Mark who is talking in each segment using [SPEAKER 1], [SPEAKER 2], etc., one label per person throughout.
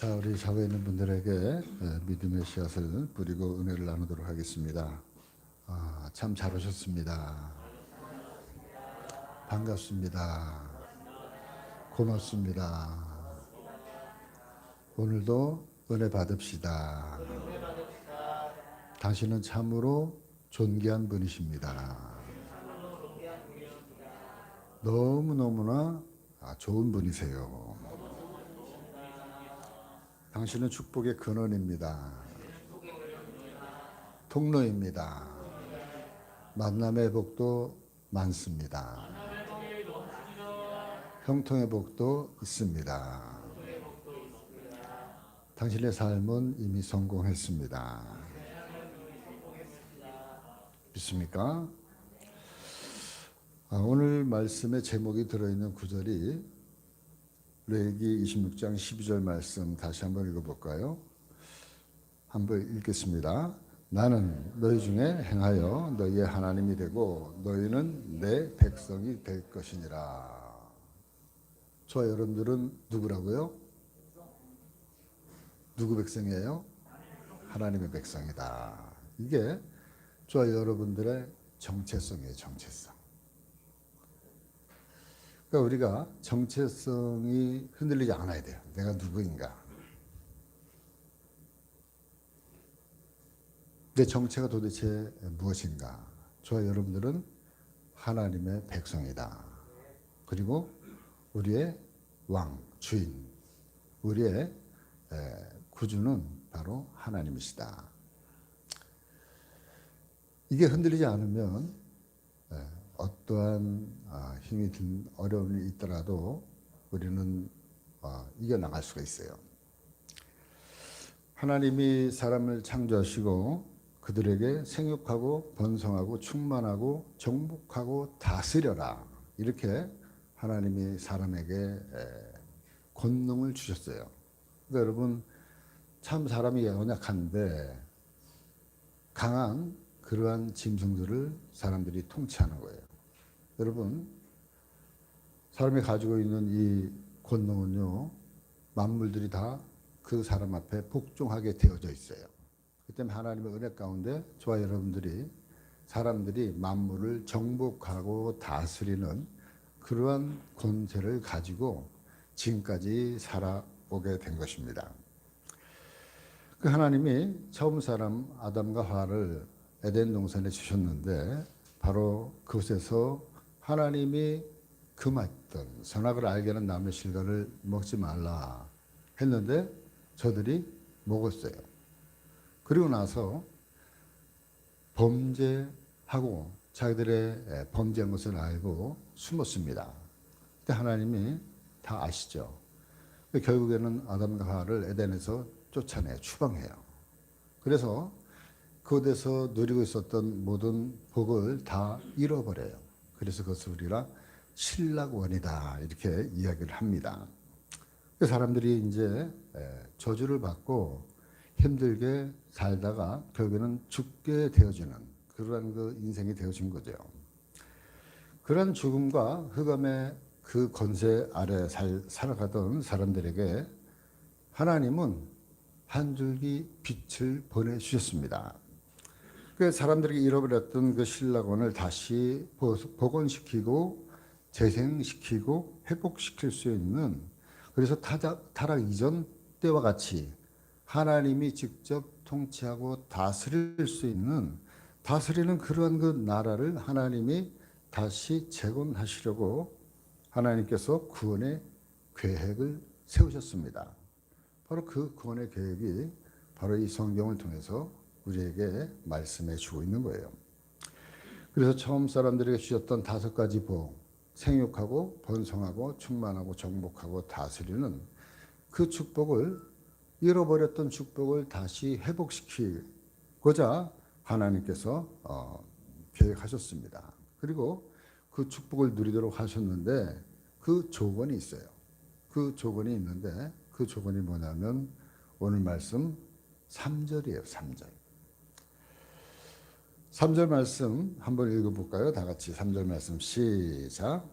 [SPEAKER 1] 자, 우리 사회에 있는 분들에게 믿음의 씨앗을 뿌리고 은혜를 나누도록 하겠습니다. 참 잘 오셨습니다. 반갑습니다. 고맙습니다. 오늘도 은혜 받읍시다. 당신은 참으로 존귀한 분이십니다. 너무너무나 좋은 분이세요. 당신은 축복의 근원입니다. 통로입니다. 만남의 복도 많습니다. 형통의 복도 있습니다. 당신의 삶은 이미 성공했습니다. 믿습니까? 오늘 말씀의 제목이 들어있는 구절이 레위기 26장 12절 말씀 다시 한번 읽어볼까요? 한번 읽겠습니다. 나는 너희 중에 행하여 너희의 하나님이 되고 너희는 내 백성이 될 것이니라. 저와 여러분들은 누구라고요? 누구 백성이에요? 하나님의 백성이다. 이게 저와 여러분들의 정체성이에요. 정체성. 그러니까 우리가 정체성이 흔들리지 않아야 돼요. 내가 누구인가? 내 정체가 도대체 무엇인가? 저와 여러분들은 하나님의 백성이다. 그리고 우리의 왕, 주인, 우리의 구주는 바로 하나님이시다. 이게 흔들리지 않으면 어떠한 힘이 든 어려움이 있더라도 우리는 이겨나갈 수가 있어요. 하나님이 사람을 창조하시고 그들에게 생육하고 번성하고 충만하고 정복하고 다스려라, 이렇게 하나님이 사람에게 권능을 주셨어요. 그러니까 여러분, 참 사람이 연약한데 강한 그러한 짐승들을 사람들이 통치하는 거예요. 여러분, 사람이 가지고 있는 이 권능은요, 만물들이 다 그 사람 앞에 복종하게 되어져 있어요. 그 때문에 하나님의 은혜 가운데 저와 여러분들이, 사람들이 만물을 정복하고 다스리는 그러한 권세를 가지고 지금까지 살아오게 된 것입니다. 그 하나님이 처음 사람 아담과 하와를 에덴 동산에 주셨는데 바로 그곳에서 하나님이 금했던 선악을 알게 하는 나무의 실과를 먹지 말라 했는데 저들이 먹었어요. 그리고 나서 범죄하고 자기들의 범죄한 것을 알고 숨었습니다. 그때 하나님이 다 아시죠. 결국에는 아담과 하와를 에덴에서 쫓아내요. 추방해요. 그래서 그곳에서 누리고 있었던 모든 복을 다 잃어버려요. 그래서 그것을 우리가 실락원이다 이렇게 이야기를 합니다. 사람들이 이제 저주를 받고 힘들게 살다가 결국에는 죽게 되어지는 그러한 그 인생이 되어진 거죠. 그런 죽음과 흑암의 그 권세 아래 살아가던 사람들에게 하나님은 한 줄기 빛을 보내주셨습니다. 그 사람들이 잃어버렸던 그 신락원을 다시 복원시키고 재생시키고 회복시킬 수 있는, 그래서 타락 이전 때와 같이 하나님이 직접 통치하고 다스릴 수 있는, 다스리는 그러한 그 나라를 하나님이 다시 재건하시려고 하나님께서 구원의 계획을 세우셨습니다. 바로 그 구원의 계획이 바로 이 성경을 통해서 우리에게 말씀해 주고 있는 거예요. 그래서 처음 사람들에게 주셨던 5가지 복, 생육하고 번성하고 충만하고 정복하고 다스리는 그 축복을, 잃어버렸던 축복을 다시 회복시키고자 하나님께서 계획하셨습니다. 그리고 그 축복을 누리도록 하셨는데 그 조건이 있어요. 그 조건이 있는데 그 조건이 뭐냐면 오늘 말씀 3절이에요. 3절. 3절 말씀 한번 읽어볼까요? 다 같이 3절 말씀 시작.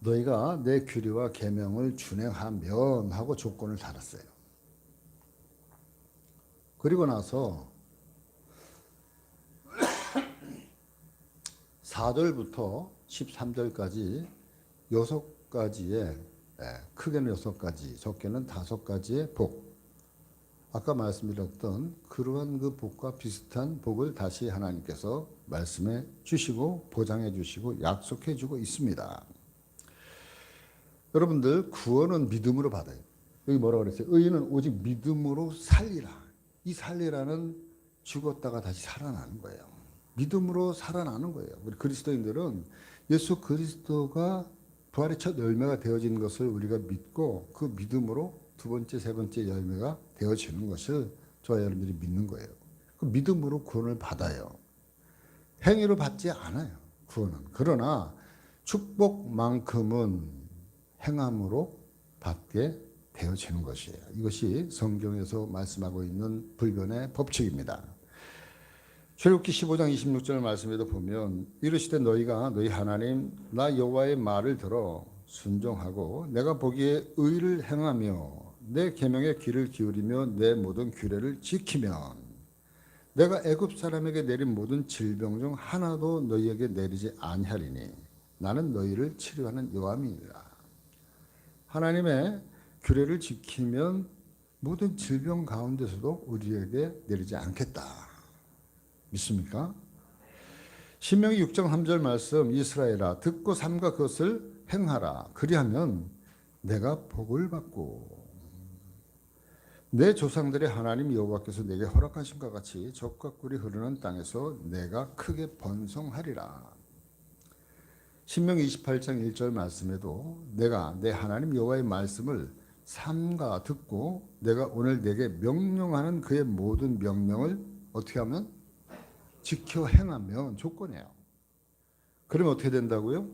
[SPEAKER 1] 너희가 내 규례와 계명을 준행하면 하고 조건을 달았어요. 그리고 나서 4절부터 13절까지 6가지의, 크게는 6가지, 적게는 5가지의 복, 아까 말씀드렸던 그러한 그 복과 비슷한 복을 다시 하나님께서 말씀해 주시고 보장해 주시고 약속해 주고 있습니다. 여러분들, 구원은 믿음으로 받아요. 여기 뭐라고 그랬어요? 의인은 오직 믿음으로 살리라. 이 살리라는 죽었다가 다시 살아나는 거예요. 믿음으로 살아나는 거예요. 우리 그리스도인들은 예수 그리스도가 부활의 첫 열매가 되어진 것을 우리가 믿고 그 믿음으로 두 번째, 세 번째 열매가 되어지는 것을 저와 여러분들이 믿는 거예요. 그 믿음으로 구원을 받아요. 행위로 받지 않아요, 구원은. 그러나 축복만큼은 행함으로 받게 되어지는 것이에요. 이것이 성경에서 말씀하고 있는 불변의 법칙입니다. 출애굽기 15장 26절 말씀에도 보면 이르시되 너희가 너희 하나님 나 여호와의 말을 들어 순종하고 내가 보기에 의를 행하며 내 계명의 귀를 기울이며 내 모든 규례를 지키면 내가 애굽 사람에게 내린 모든 질병 중 하나도 너희에게 내리지 아니하리니 나는 너희를 치료하는 여호와니라. 하나님의 규례를 지키면 모든 질병 가운데서도 우리에게 내리지 않겠다. 믿습니까? 신명기 6장 3절 말씀, 이스라엘아 듣고 삼가 그것을 행하라. 그리하면 내가 복을 받고 내 조상들의 하나님 여호와께서 내게 허락하신 것 같이 젖과 꿀이 흐르는 땅에서 내가 크게 번성하리라. 신명기 28장 1절 말씀에도 내가 내 하나님 여호와의 말씀을 삼가 듣고 내가 오늘 내게 명령하는 그의 모든 명령을 어떻게 하면? 지켜 행하면 조건이에요. 그러면 어떻게 된다고요?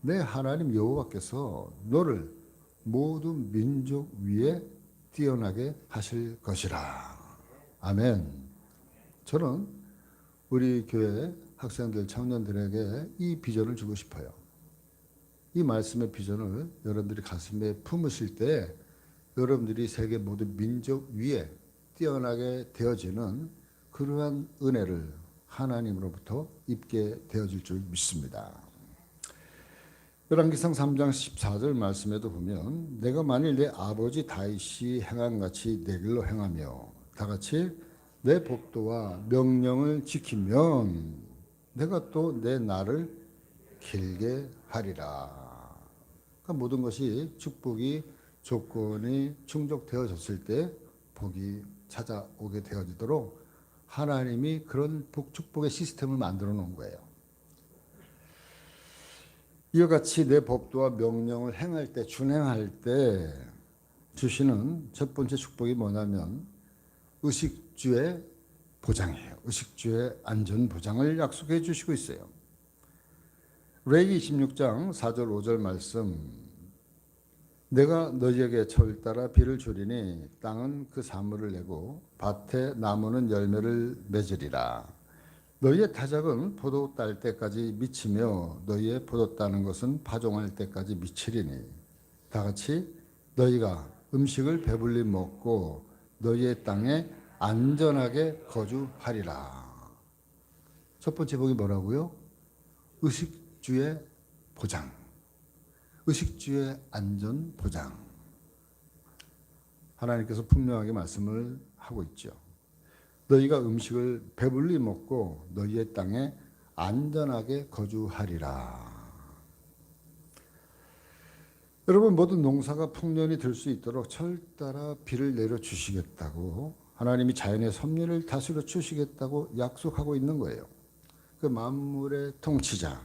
[SPEAKER 1] 내 하나님 여호와께서 너를 모든 민족 위에 뛰어나게 하실 것이라. 아멘. 저는 우리 교회 학생들, 청년들에게 이 비전을 주고 싶어요. 이 말씀의 비전을 여러분들이 가슴에 품으실 때 여러분들이 세계 모든 민족 위에 뛰어나게 되어지는 그러한 은혜를 하나님으로부터 입게 되어질 줄 믿습니다. 열왕기상 3장 14절 말씀에도 보면 내가 만일 내 아버지 다윗이 행한 같이 내 길로 행하며 다같이 내 법도와 명령을 지키면 내가 또 내 날을 길게 하리라. 그러니까 모든 것이 축복이 조건이 충족되어졌을 때 복이 찾아오게 되어지도록 하나님이 그런 축복의 시스템을 만들어 놓은 거예요. 이와 같이 내 법도와 명령을 행할 때, 준행할 때 주시는 첫 번째 축복이 뭐냐면 의식주의 보장이에요. 의식주의 안전 보장을 약속해 주시고 있어요. 레위기 26장 4절 5절 말씀, 내가 너희에게 철따라 비를 주리니 땅은 그 산물을 내고 밭에 나무는 열매를 맺으리라. 너희의 타작은 포도 딸 때까지 미치며 너희의 포도 따는 것은 파종할 때까지 미치리니 다같이 너희가 음식을 배불리 먹고 너희의 땅에 안전하게 거주하리라. 첫 번째 복이 뭐라고요? 의식주의 보장, 의식주의 안전 보장. 하나님께서 분명하게 말씀을 하고 있죠. 너희가 음식을 배불리 먹고 너희의 땅에 안전하게 거주하리라. 여러분, 모든 농사가 풍년이 될 수 있도록 철따라 비를 내려주시겠다고 하나님이 자연의 섭리를 다스려 주시겠다고 약속하고 있는 거예요. 그 만물의 통치자,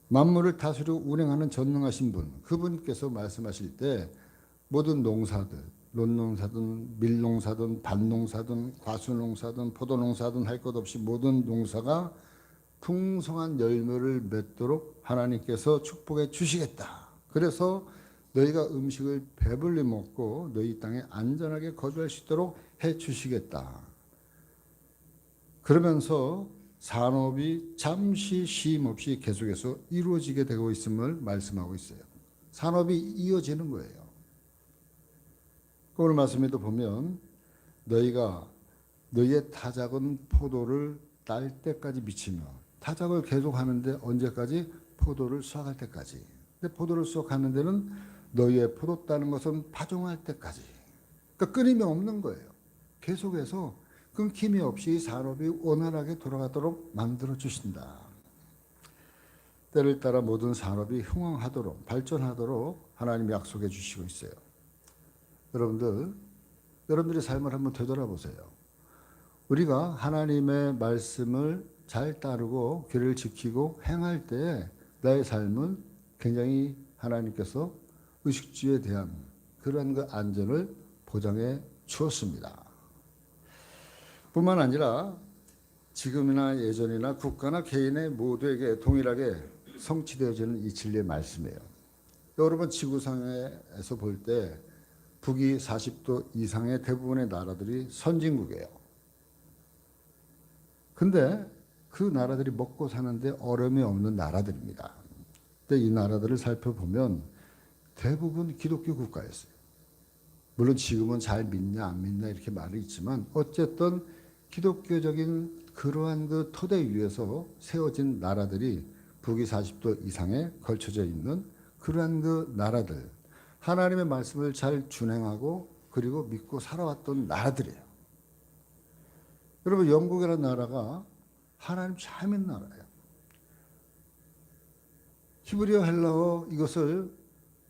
[SPEAKER 1] 만물을 다스려 운행하는 전능하신 분, 그분께서 말씀하실 때 모든 농사들, 논농사든 밀농사든 밭농사든 과수농사든 포도농사든 할 것 없이 모든 농사가 풍성한 열매를 맺도록 하나님께서 축복해 주시겠다. 그래서 너희가 음식을 배불리 먹고 너희 땅에 안전하게 거주할 수 있도록 해 주시겠다. 그러면서 산업이 잠시 쉼 없이 계속해서 이루어지게 되고 있음을 말씀하고 있어요. 산업이 이어지는 거예요. 오늘 말씀에도 보면 너희가 너희의 타작은 포도를 딸 때까지 미치며, 타작을 계속 하는데 언제까지? 포도를 수확할 때까지. 근데 포도를 수확하는 데는 너희의 포도 따는 것은 파종할 때까지. 그러니까 끊임이 없는 거예요. 계속해서 끊김이 없이 산업이 원활하게 돌아가도록 만들어 주신다. 때를 따라 모든 산업이 흥황하도록, 발전하도록 하나님이 약속해 주시고 있어요. 여러분들의 삶을 한번 되돌아보세요. 우리가 하나님의 말씀을 잘 따르고 길을 지키고 행할 때 나의 삶은 굉장히 하나님께서 의식주에 대한 그러한 그 안전을 보장해 주었습니다. 뿐만 아니라 지금이나 예전이나 국가나 개인의 모두에게 동일하게 성취되어지는 이 진리의 말씀이에요. 여러분 지구상에서 볼 때 북위 40도 이상의 대부분의 나라들이 선진국이에요. 근데 그 나라들이 먹고 사는데 어려움이 없는 나라들입니다. 근데 이 나라들을 살펴보면 대부분 기독교 국가였어요. 물론 지금은 잘 믿냐 안 믿냐 이렇게 말이 있지만 어쨌든 기독교적인 그러한 그 토대 위에서 세워진 나라들이 북위 40도 이상에 걸쳐져 있는 그러한 그 나라들, 하나님의 말씀을 잘 준행하고 그리고 믿고 살아왔던 나라들이에요. 여러분 영국이라는 나라가 하나님 잘 믿는 나라예요. 히브리어 헬라어 이것을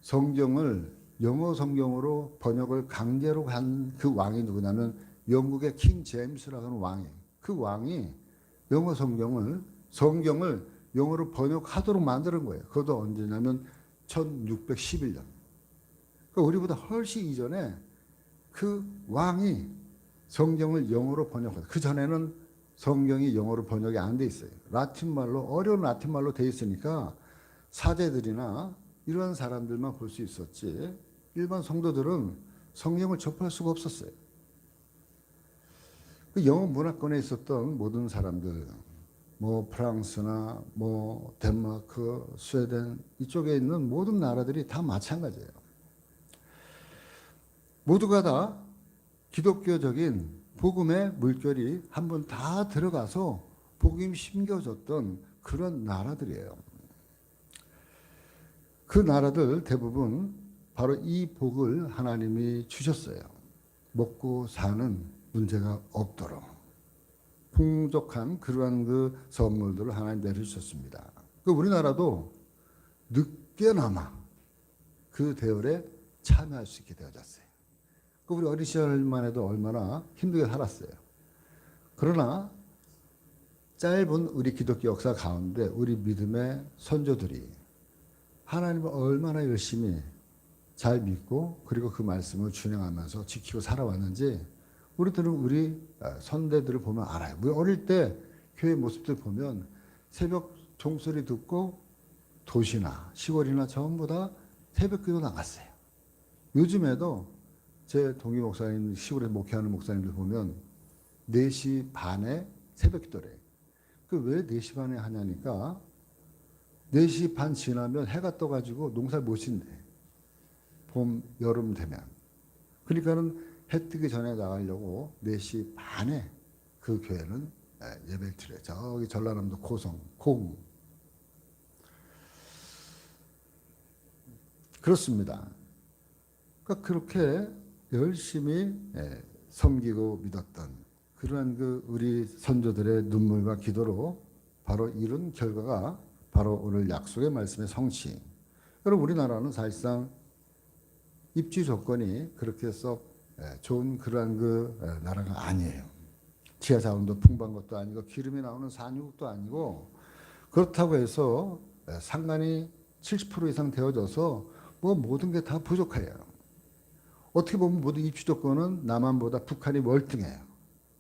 [SPEAKER 1] 성경을 영어 성경으로 번역을 강제로 한 그 왕이 누구냐면 영국의 킹 제임스라는 왕이에요. 그 왕이 영어 성경을 영어로 번역하도록 만드는 거예요. 그것도 언제냐면 1611년. 그러니까 우리보다 훨씬 이전에 그 왕이 성경을 영어로 번역하다. 그 전에는 성경이 영어로 번역이 안 돼 있어요. 라틴말로, 어려운 라틴말로 돼 있으니까 사제들이나 이런 사람들만 볼 수 있었지 일반 성도들은 성경을 접할 수가 없었어요. 그 영어 문화권에 있었던 모든 사람들, 뭐 프랑스나 뭐 덴마크, 스웨덴 이쪽에 있는 모든 나라들이 다 마찬가지예요. 모두가 다 기독교적인 복음의 물결이 한번 다 들어가서 복음이 심겨졌던 그런 나라들이에요. 그 나라들 대부분 바로 이 복을 하나님이 주셨어요. 먹고 사는 문제가 없도록 풍족한 그러한 그 선물들을 하나님 내려주셨습니다. 그 우리나라도 늦게나마 그 대열에 참여할 수 있게 되어졌어요. 그 우리 어린 시절만 해도 얼마나 힘들게 살았어요. 그러나 짧은 우리 기독교 역사 가운데 우리 믿음의 선조들이 하나님을 얼마나 열심히 잘 믿고 그리고 그 말씀을 준행하면서 지키고 살아왔는지 우리들은 우리 선대들을 보면 알아요. 우리 어릴 때 교회 모습들 보면 새벽 종소리 듣고 도시나 시골이나 전부 다 새벽 기도 나갔어요. 요즘에도 제 동기 목사님, 시골에 목회하는 목사님들 보면 4시 반에 새벽 기도래. 그 왜 4시 반에 하냐니까 4시 반 지나면 해가 떠가지고 농사를 못 짓네. 봄, 여름 되면. 그러니까는 해 뜨기 전에 나가려고 4시 반에 그 교회는 예배를 드려요. 저기 전라남도 고성, 고흥. 그렇습니다. 그러니까 그렇게 열심히 섬기고 믿었던 그러한 그 우리 선조들의 눈물과 기도로 바로 이룬 결과가 바로 오늘 약속의 말씀의 성취. 여러분 우리나라는 사실상 입지 조건이 그렇게 썩 좋은 그러한 그 나라가 아니에요. 지하 자원도 풍부한 것도 아니고 기름이 나오는 산유국도 아니고 그렇다고 해서 상간이 70% 이상 되어져서 뭐 모든 게 다 부족해요. 어떻게 보면 모든 입지 조건은 남한보다 북한이 월등해요.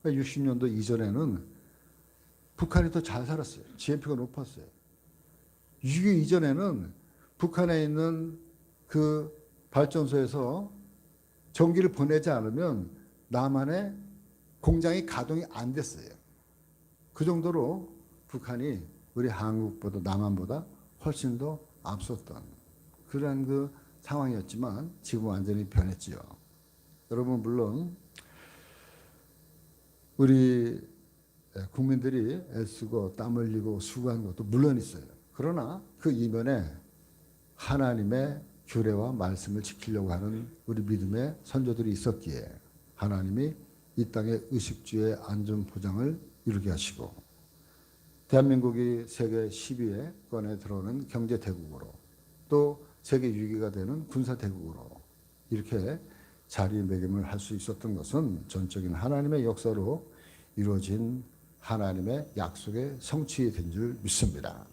[SPEAKER 1] 그러니까 60년도 이전에는 북한이 더 잘 살았어요. GNP가 높았어요. 6.25 이전에는 북한에 있는 그 발전소에서 전기를 보내지 않으면 남한의 공장이 가동이 안 됐어요. 그 정도로 북한이 우리 한국보다 남한보다 훨씬 더 앞섰던 그러한 그 상황이었지만 지금 완전히 변했지요. 여러분 물론 우리 국민들이 애쓰고 땀 흘리고 수고한 것도 물론 있어요. 그러나 그 이면에 하나님의 규례와 말씀을 지키려고 하는 우리 믿음의 선조들이 있었기에 하나님이 이 땅의 의식주의 안전 보장을 이루게 하시고 대한민국이 세계 10위권에 들어오는 경제 대국으로 또 세계 6위가 되는 군사 대국으로 이렇게 자리매김을 할 수 있었던 것은 전적인 하나님의 역사로 이루어진 하나님의 약속의 성취된 줄 믿습니다.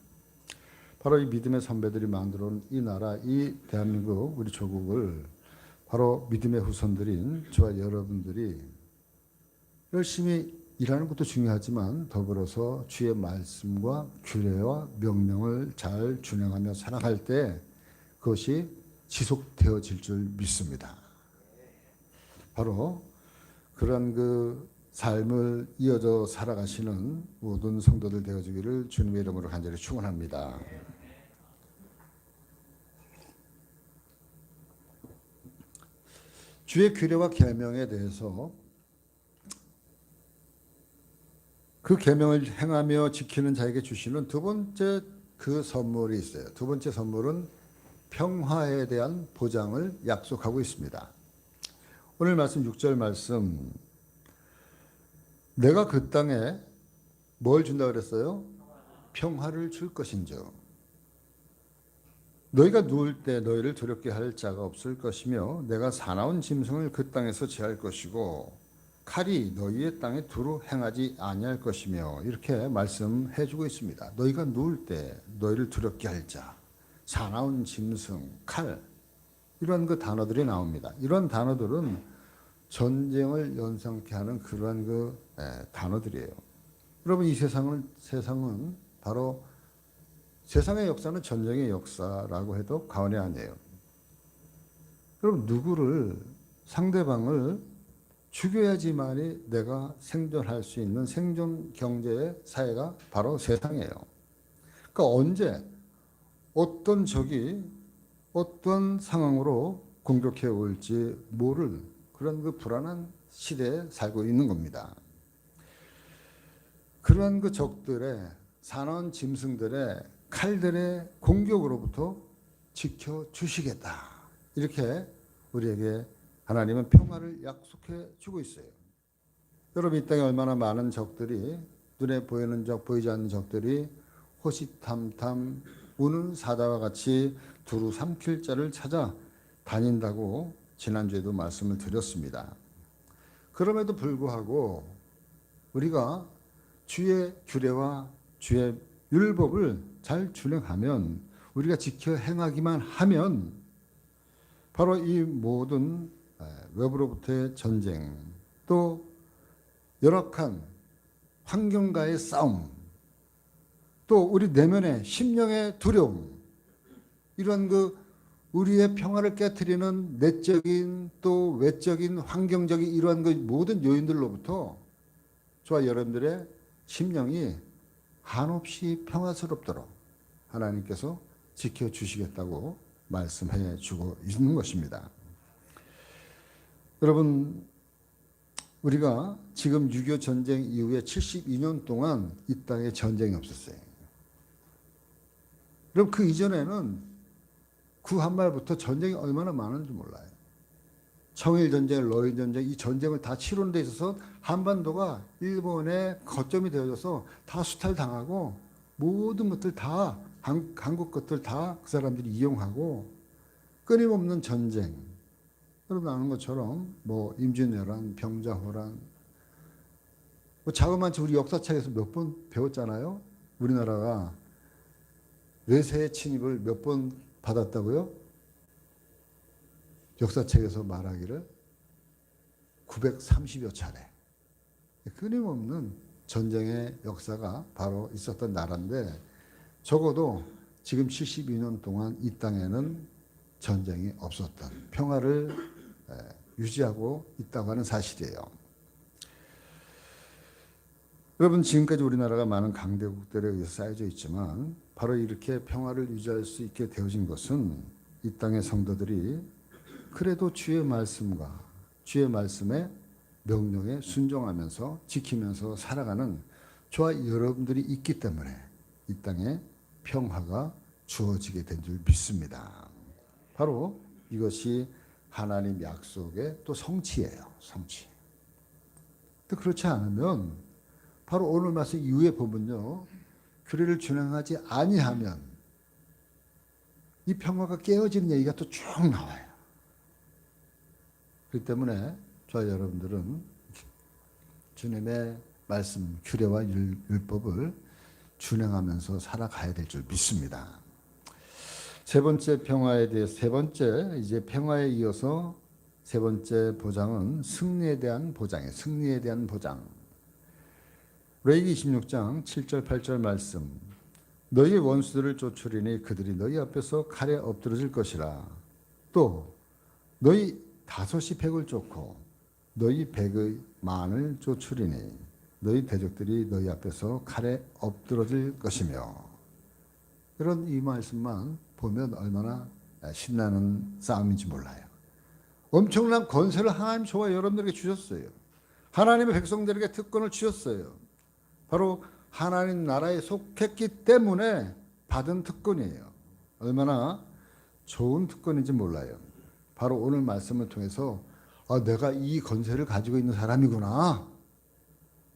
[SPEAKER 1] 바로 이 믿음의 선배들이 만들어 온 이 나라, 이 대한민국, 우리 조국을 바로 믿음의 후손들인 저와 여러분들이 열심히 일하는 것도 중요하지만 더불어서 주의 말씀과 규례와 명령을 잘 준행하며 살아갈 때 그것이 지속되어질 줄 믿습니다. 바로 그런 그 삶을 이어져 살아가시는 모든 성도들 되어주기를 주님의 이름으로 간절히 축원합니다. 주의 규례와 계명에 대해서 그 계명을 행하며 지키는 자에게 주시는 두 번째 그 선물이 있어요. 두 번째 선물은 평화에 대한 보장을 약속하고 있습니다. 오늘 말씀 6절 말씀, 내가 그 땅에 뭘 준다 그랬어요? 평화를 줄 것인즉 너희가 누울 때 너희를 두렵게 할 자가 없을 것이며 내가 사나운 짐승을 그 땅에서 제할 것이고 칼이 너희의 땅에 두루 행하지 아니할 것이며 이렇게 말씀해 주고 있습니다. 너희가 누울 때 너희를 두렵게 할 자, 사나운 짐승, 칼 이런 그 단어들이 나옵니다. 이런 단어들은 전쟁을 연상케 하는 그러한 그 단어들이에요. 여러분 이 세상은 바로 세상의 역사는 전쟁의 역사라고 해도 과언이 아니에요. 여러분 누구를 상대방을 죽여야지만이 내가 생존할 수 있는 생존 경제의 사회가 바로 세상이에요. 그러니까 언제 어떤 적이 어떤 상황으로 공격해 올지 모를 그런 그 불안한 시대에 살고 있는 겁니다. 그러한 그 적들의 사나운 짐승들의 칼들의 공격으로부터 지켜주시겠다. 이렇게 우리에게 하나님은 평화를 약속해 주고 있어요. 여러분 이 땅에 얼마나 많은 적들이 눈에 보이는 적 보이지 않는 적들이 호시탐탐 우는 사자와 같이 두루 삼킬 자를 찾아 다닌다고 지난주에도 말씀을 드렸습니다. 그럼에도 불구하고 우리가 주의 규례와 주의 율법을 잘 준행하면 우리가 지켜 행하기만 하면 바로 이 모든 외부로부터의 전쟁 또 열악한 환경과의 싸움 또 우리 내면의 심령의 두려움 이런 그 우리의 평화를 깨트리는 내적인 또 외적인 환경적인 이러한 그 모든 요인들로부터 저와 여러분들의 심령이 한없이 평화스럽도록 하나님께서 지켜주시겠다고 말씀해 주고 있는 것입니다. 여러분 우리가 지금 6.25 전쟁 이후에 72년 동안 이 땅에 전쟁이 없었어요. 그럼 그 이전에는 그 한말부터 전쟁이 얼마나 많은지 몰라요. 청일전쟁, 러일전쟁 이 전쟁을 다 치르는 데 있어서 한반도가 일본의 거점이 되어져서 다 수탈당하고 모든 것들 다 한국 것들 다 그 사람들이 이용하고 끊임없는 전쟁. 여러분 아는 것처럼 뭐 임진왜란, 병자호란 뭐 자그마치 우리 역사책에서 몇 번 배웠잖아요. 우리나라가 외세의 침입을 몇 번 받았다고요? 역사책에서 말하기를 930여 차례. 끊임없는 전쟁의 역사가 바로 있었던 나라인데 적어도 지금 72년 동안 이 땅에는 전쟁이 없었던 평화를 유지하고 있다고 하는 사실이에요. 여러분 지금까지 우리나라가 많은 강대국들에 의해서 쌓여져 있지만 바로 이렇게 평화를 유지할 수 있게 되어진 것은 이 땅의 성도들이 그래도 주의 말씀과 주의 말씀의 명령에 순종하면서 지키면서 살아가는 저와 여러분들이 있기 때문에 이 땅에 평화가 주어지게 된 줄 믿습니다. 바로 이것이 하나님 약속의 또 성취예요. 성취. 또 그렇지 않으면 바로 오늘 말씀 이후에 보면요. 규례를 준행하지 아니하면 이 평화가 깨어지는 얘기가 또 쭉 나와요. 그렇기 때문에 저와 여러분들은 주님의 말씀, 규례와 율법을 준행하면서 살아가야 될 줄 믿습니다. 세 번째 평화에 대해서 이제 평화에 이어서 세 번째 보장은 승리에 대한 보장이에요. 승리에 대한 보장. 레위기 26장 7절 8절 말씀. 너희 원수들을 쫓으리니 그들이 너희 앞에서 칼에 엎드러질 것이라. 또 너희 다섯이 백을 쫓고 너희 백의 만을 쫓으리니 너희 대적들이 너희 앞에서 칼에 엎드러질 것이며. 이런 이 말씀만 보면 얼마나 신나는 싸움인지 몰라요. 엄청난 권세를 하나님 저와 여러분들에게 주셨어요. 하나님의 백성들에게 특권을 주셨어요. 바로 하나님 나라에 속했기 때문에 받은 특권이에요. 얼마나 좋은 특권인지 몰라요. 바로 오늘 말씀을 통해서 내가 이 권세를 가지고 있는 사람이구나.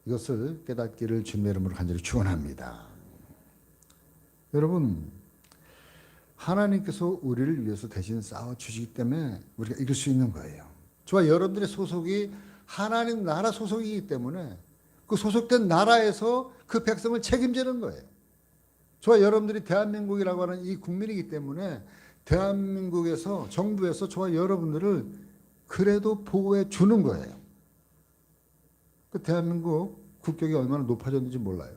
[SPEAKER 1] 이것을 깨닫기를 주님의 이름으로 간절히 축원합니다. 여러분, 하나님께서 우리를 위해서 대신 싸워주시기 때문에 우리가 이길 수 있는 거예요. 저와 여러분들의 소속이 하나님 나라 소속이기 때문에 그 소속된 나라에서 그 백성을 책임지는 거예요. 저와 여러분들이 대한민국이라고 하는 이 국민이기 때문에 대한민국에서 정부에서 저와 여러분들을 그래도 보호해 주는 거예요. 그 대한민국 국격이 얼마나 높아졌는지 몰라요.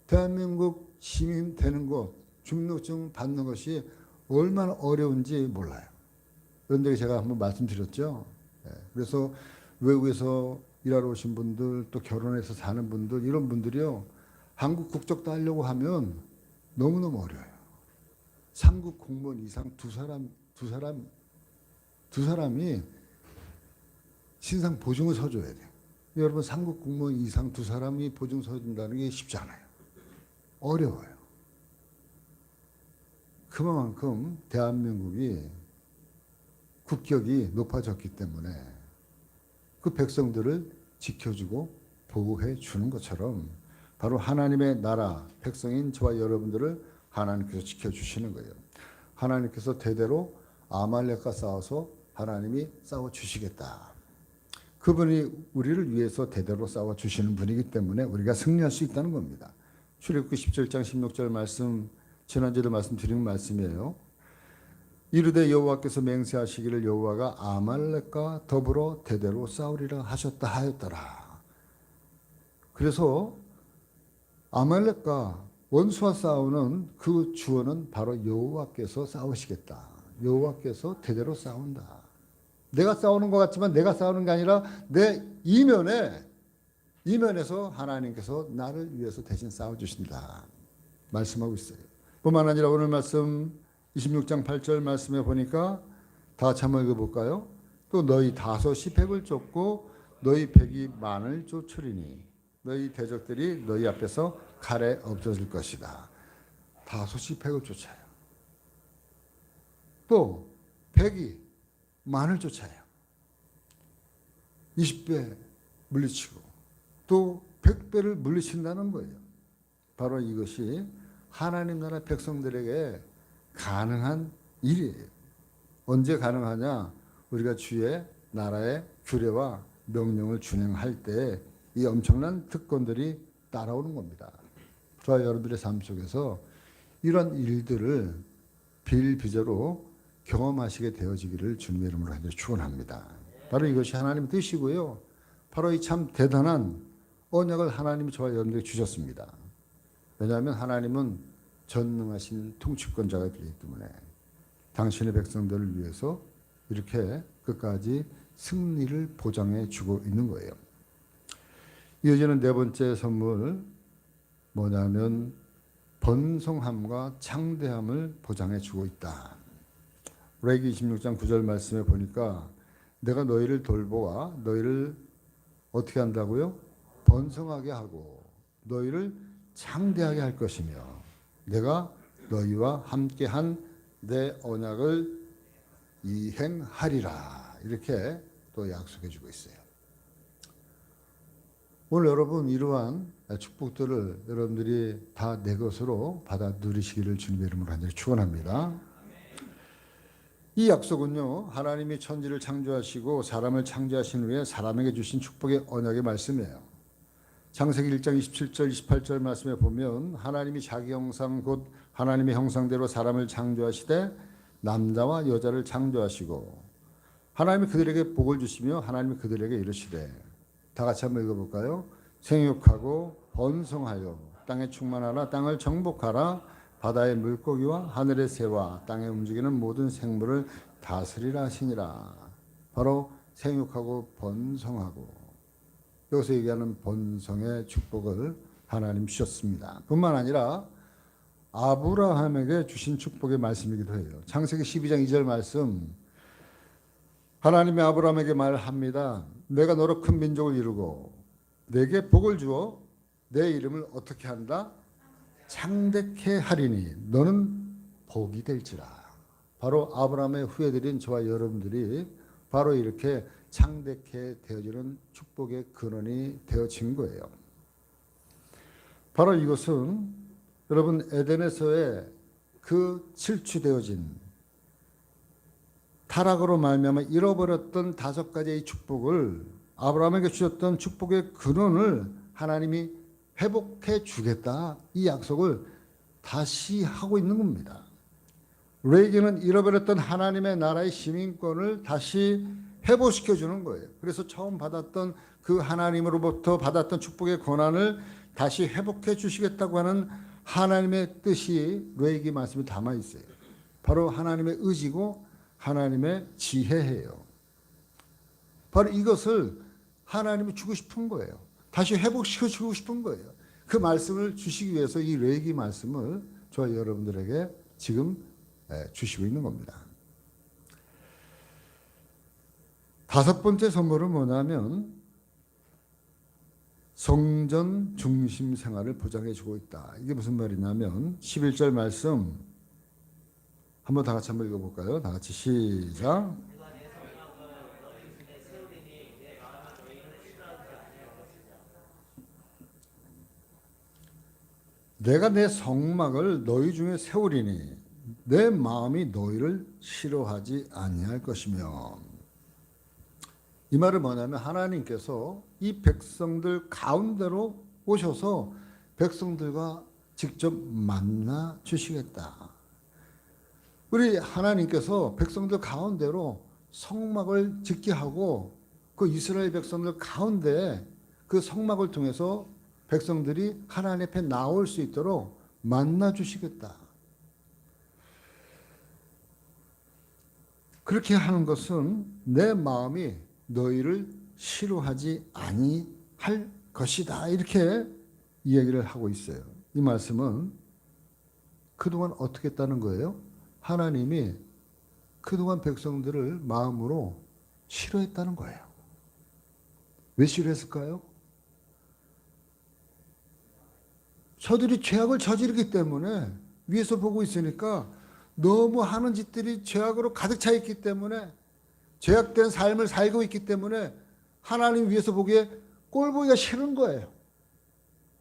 [SPEAKER 1] 대한민국 시민 되는 것, 주민등록증 받는 것이 얼마나 어려운지 몰라요. 그런데 제가 한번 말씀드렸죠. 그래서 외국에서 일하러 오신 분들, 또 결혼해서 사는 분들, 이런 분들이요, 한국 국적 따려고 하면 너무너무 어려워요. 상급 공무원 이상 두 사람이 신상 보증을 서줘야 돼요. 여러분, 상급 공무원 이상 두 사람이 보증 서준다는 게 쉽지 않아요. 어려워요. 그만큼 대한민국이 국격이 높아졌기 때문에 그 백성들을 지켜주고 보호해 주는 것처럼 바로 하나님의 나라 백성인 저와 여러분들을 하나님께서 지켜주시는 거예요. 하나님께서 대대로 아말렉과 싸워서 하나님이 싸워주시겠다. 그분이 우리를 위해서 대대로 싸워주시는 분이기 때문에 우리가 승리할 수 있다는 겁니다. 출애굽기 17장 16절 말씀, 지난주에도 말씀드린 말씀이에요. 이르되 여호와께서 맹세하시기를 여호와가 아말렉과 더불어 대대로 싸우리라 하셨다 하였더라. 그래서 아말렉과 원수와 싸우는 그 주어는 바로 여호와께서 싸우시겠다. 여호와께서 대대로 싸운다. 내가 싸우는 것 같지만 내가 싸우는 게 아니라 내 이면에서 하나님께서 나를 위해서 대신 싸워주신다. 말씀하고 있어요. 뿐만 아니라 오늘 말씀 26장 8절 말씀에 보니까 다 같이 한번 읽어볼까요? 또 너희 다섯이 백을 쫓고 너희 백이 만을 쫓으리니 너희 대적들이 너희 앞에서 칼에 엎드러질 것이다. 다섯이 백을 쫓아요. 또 백이 만을 쫓아요. 20배 물리치고 또 100배를 물리친다는 거예요. 바로 이것이 하나님 나라 백성들에게 가능한 일이에요. 언제 가능하냐? 우리가 주의 나라의 규례와 명령을 준행할 때 이 엄청난 특권들이 따라오는 겁니다. 저와 여러분들의 삶 속에서 이런 일들을 비일비재로 경험하시게 되어지기를 주님의 이름으로 간절히 축원합니다. 바로 이것이 하나님 뜻이고요. 바로 이 참 대단한 언약을 하나님이 저와 여러분들에게 주셨습니다. 왜냐하면 하나님은 전능하신 통치권자가 되기 때문에 당신의 백성들을 위해서 이렇게 끝까지 승리를 보장해 주고 있는 거예요. 이어지는 네 번째 선물 뭐냐면 번성함과 창대함을 보장해 주고 있다. 레위기 26장 9절 말씀에 보니까 내가 너희를 돌보아 너희를 어떻게 한다고요? 번성하게 하고 너희를 장대하게 할 것이며 내가 너희와 함께한 내 언약을 이행하리라. 이렇게 또 약속해 주고 있어요. 오늘 여러분 이러한 축복들을 여러분들이 다 내 것으로 받아 누리시기를 주님의 이름으로 간절히 축원합니다. 이 약속은요, 하나님이 천지를 창조하시고 사람을 창조하신 후에 사람에게 주신 축복의 언약의 말씀이에요. 창세기 1장 27절 28절 말씀에 보면 하나님이 자기 형상 곧 하나님의 형상대로 사람을 창조하시되 남자와 여자를 창조하시고 하나님이 그들에게 복을 주시며 하나님이 그들에게 이르시되, 다 같이 한번 읽어볼까요? 생육하고 번성하여 땅에 충만하라. 땅을 정복하라. 바다의 물고기와 하늘의 새와 땅에 움직이는 모든 생물을 다스리라 하시니라. 바로 생육하고 번성하고, 여기서 얘기하는 번성의 축복을 하나님 주셨습니다. 뿐만 아니라 아브라함에게 주신 축복의 말씀이기도 해요. 창세기 12장 2절 말씀, 하나님이 아브라함에게 말합니다. 내가 너로 큰 민족을 이루고 내게 복을 주어 내 이름을 어떻게 한다? 창대케 하리니 너는 복이 될지라. 바로 아브라함의 후예들인 저와 여러분들이 바로 이렇게 창대케 되어지는 축복의 근원이 되어진 거예요. 바로 이것은 여러분 에덴에서의 그 실추되어진 타락으로 말미암아 잃어버렸던 5가지의 축복을, 아브라함에게 주셨던 축복의 근원을 하나님이 회복해 주겠다, 이 약속을 다시 하고 있는 겁니다. 레위기는 잃어버렸던 하나님의 나라의 시민권을 다시 회복시켜 주는 거예요. 그래서 처음 받았던 그 하나님으로부터 받았던 축복의 권한을 다시 회복해 주시겠다고 하는 하나님의 뜻이 레위기 말씀에 담아 있어요. 바로 하나님의 의지고 하나님의 지혜예요. 바로 이것을 하나님이 주고 싶은 거예요. 다시 회복시켜 주고 싶은 거예요. 그 말씀을 주시기 위해서 이 레위기 말씀을 저와 여러분들에게 지금 주시고 있는 겁니다. 5번째 선물은 뭐냐면 성전 중심 생활을 보장해 주고 있다. 이게 무슨 말이냐면 11절 말씀 한번 다 같이 한번 읽어볼까요? 다 같이 시작. 내가 내 성막을 너희 중에 세우리니 내 마음이 너희를 싫어하지 아니할 것이며. 이 말은 뭐냐면 하나님께서 이 백성들 가운데로 오셔서 백성들과 직접 만나 주시겠다. 우리 하나님께서 백성들 가운데로 성막을 짓게 하고 그 이스라엘 백성들 가운데 그 성막을 통해서 백성들이 하나님 앞에 나올 수 있도록 만나 주시겠다. 그렇게 하는 것은 내 마음이 너희를 싫어하지 아니할 것이다. 이렇게 이야기를 하고 있어요. 이 말씀은 그동안 어떻게 했다는 거예요? 하나님이 그동안 백성들을 마음으로 싫어했다는 거예요. 왜 싫어했을까요? 저들이 죄악을 저지르기 때문에 위에서 보고 있으니까 너무 하는 짓들이 죄악으로 가득 차 있기 때문에 죄악된 삶을 살고 있기 때문에 하나님 위에서 보기에 꼴 보기가 싫은 거예요.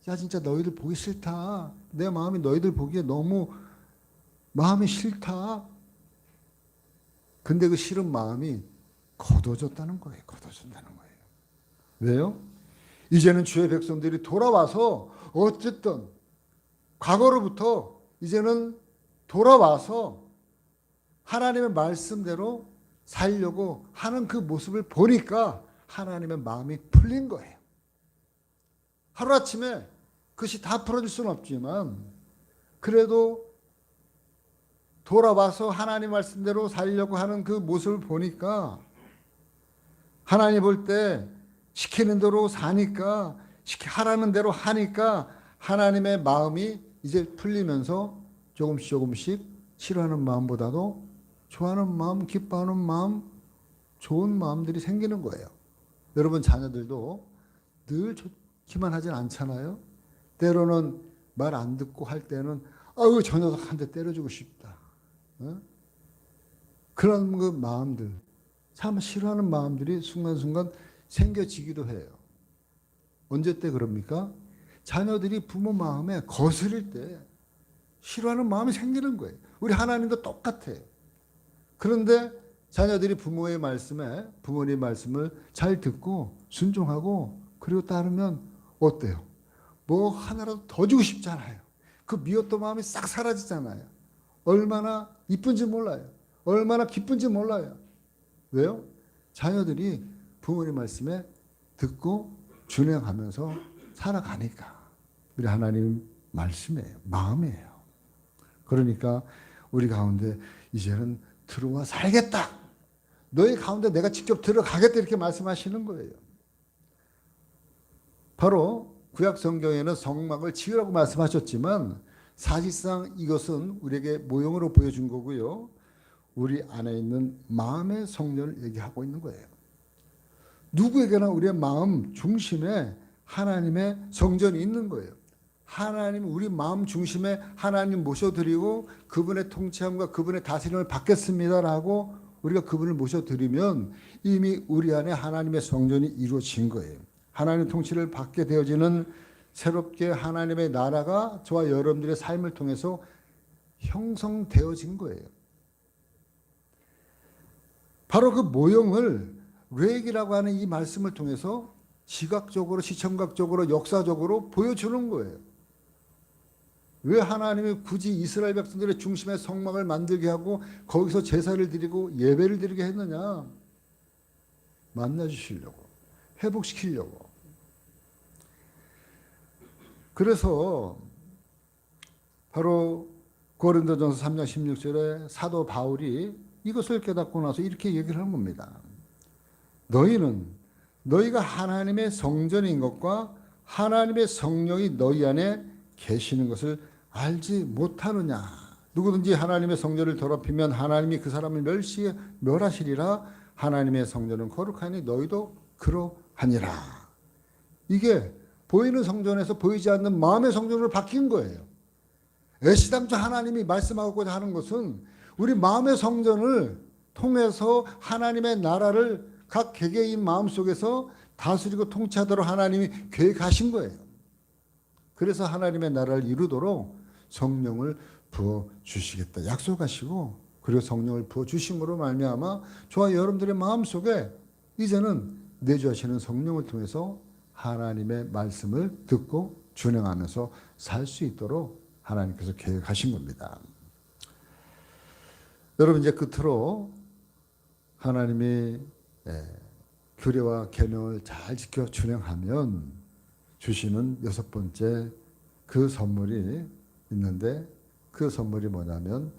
[SPEAKER 1] 야, 진짜 너희들 보기 싫다. 내 마음이 너희들 보기에 너무 마음이 싫다. 근데 그 싫은 마음이 거둬졌다는 거예요. 거둬진다는 거예요. 왜요? 이제는 주의 백성들이 돌아와서 어쨌든 과거로부터 이제는 돌아와서 하나님의 말씀대로 살려고 하는 그 모습을 보니까 하나님의 마음이 풀린 거예요. 하루아침에 그것이 다 풀어질 수는 없지만 그래도 돌아와서 하나님 말씀대로 살려고 하는 그 모습을 보니까 하나님 볼 때 시키는 대로 사니까 하라는 대로 하니까 하나님의 마음이 이제 풀리면서 조금씩 싫어하는 마음보다도 좋아하는 마음, 기뻐하는 마음, 좋은 마음들이 생기는 거예요. 여러분 자녀들도 늘 좋기만 하진 않잖아요. 때로는 말 안 듣고 할 때는 아유 저 녀석 한 대 때려주고 싶다. 어? 그런 그 마음들, 참 싫어하는 마음들이 순간순간 생겨지기도 해요. 언제 때 그럽니까? 자녀들이 부모 마음에 거스릴 때 싫어하는 마음이 생기는 거예요. 우리 하나님도 똑같아요. 그런데 자녀들이 부모의 말씀에 부모님 말씀을 잘 듣고 순종하고 그리고 따르면 어때요? 뭐 하나라도 더 주고 싶잖아요. 그 미웠던 마음이 싹 사라지잖아요. 얼마나 이쁜지 몰라요. 얼마나 기쁜지 몰라요. 왜요? 자녀들이 부모님 말씀에 듣고 준행하면서 살아가니까. 우리 하나님 말씀이에요. 마음이에요. 그러니까 우리 가운데 이제는 들어와 살겠다. 너희 가운데 내가 직접 들어가겠다 이렇게 말씀하시는 거예요. 바로 구약 성경에는 성막을 지으라고 말씀하셨지만 사실상 이것은 우리에게 모형으로 보여준 거고요. 우리 안에 있는 마음의 성전을 얘기하고 있는 거예요. 누구에게나 우리의 마음 중심에 하나님의 성전이 있는 거예요. 하나님 우리 마음 중심에 하나님 모셔드리고 그분의 통치함과 그분의 다스림을 받겠습니다라고 우리가 그분을 모셔드리면 이미 우리 안에 하나님의 성전이 이루어진 거예요. 하나님의 통치를 받게 되어지는 새롭게 하나님의 나라가 저와 여러분들의 삶을 통해서 형성되어진 거예요. 바로 그 모형을 레위기라고 하는 이 말씀을 통해서 시각적으로 시청각적으로 역사적으로 보여주는 거예요. 왜 하나님이 굳이 이스라엘 백성들의 중심에 성막을 만들게 하고 거기서 제사를 드리고 예배를 드리게 했느냐? 만나주시려고, 회복시키려고. 그래서 바로 고린도전서 3장 16절에 사도 바울이 이것을 깨닫고 나서 이렇게 얘기를 한 겁니다. 너희가 하나님의 성전인 것과 하나님의 성령이 너희 안에 계시는 것을 알지 못하느냐. 누구든지 하나님의 성전을 더럽히면 하나님이 그 사람을 멸하시리라. 하나님의 성전은 거룩하니 너희도 그러하니라. 이게 보이는 성전에서 보이지 않는 마음의 성전으로 바뀐 거예요. 애시당초 하나님이 말씀하고자 하는 것은 우리 마음의 성전을 통해서 하나님의 나라를 각 개개인 마음속에서 다스리고 통치하도록 하나님이 계획하신 거예요. 그래서 하나님의 나라를 이루도록 성령을 부어주시겠다 약속하시고 그리고 성령을 부어주심으로 말미암아 저와 여러분들의 마음속에 이제는 내주하시는 성령을 통해서 하나님의 말씀을 듣고 준행하면서 살 수 있도록 하나님께서 계획하신 겁니다. 여러분 이제 끝으로 하나님이 규례와 계명을 잘 지켜 준행하면 주시는 6번째 그 선물이 있는데 그 선물이 뭐냐면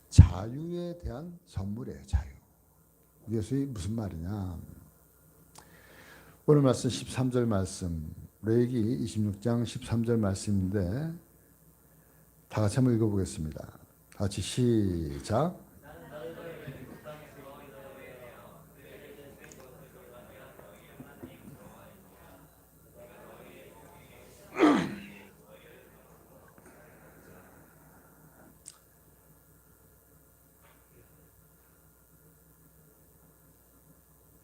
[SPEAKER 1] 자유에 대한 선물이에요. 자유. 이것이 무슨 말이냐. 오늘 말씀 13절 말씀 레위기 26장 13절 말씀인데 다 같이 한번 읽어보겠습니다. 다 같이 시작.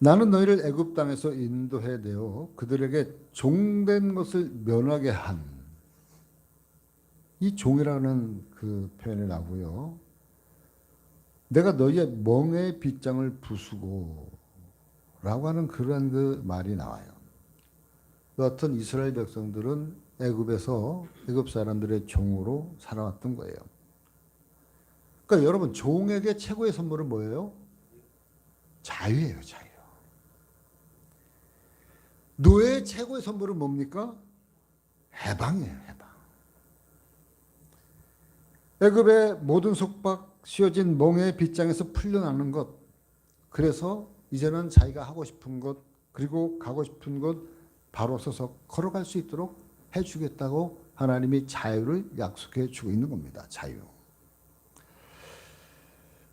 [SPEAKER 1] 나는 너희를 애굽 땅에서 인도해 내어 그들에게 종된 것을 면하게 한 이 종이라는 그 표현이 나고요. 내가 너희의 멍에의 빗장을 부수고 라고 하는 그러한 그 말이 나와요. 여하튼 이스라엘 백성들은 애굽에서 애굽 사람들의 종으로 살아왔던 거예요. 그러니까 여러분 종에게 최고의 선물은 뭐예요? 자유예요. 자유. 노예의 최고의 선물은 뭡니까? 해방이에요. 해방. 애굽의 모든 속박 씌워진 멍에의 빗장에서 풀려나는 것. 그래서 이제는 자기가 하고 싶은 것 그리고 가고 싶은 곳 바로 서서 걸어갈 수 있도록 해주겠다고 하나님이 자유를 약속해 주고 있는 겁니다. 자유.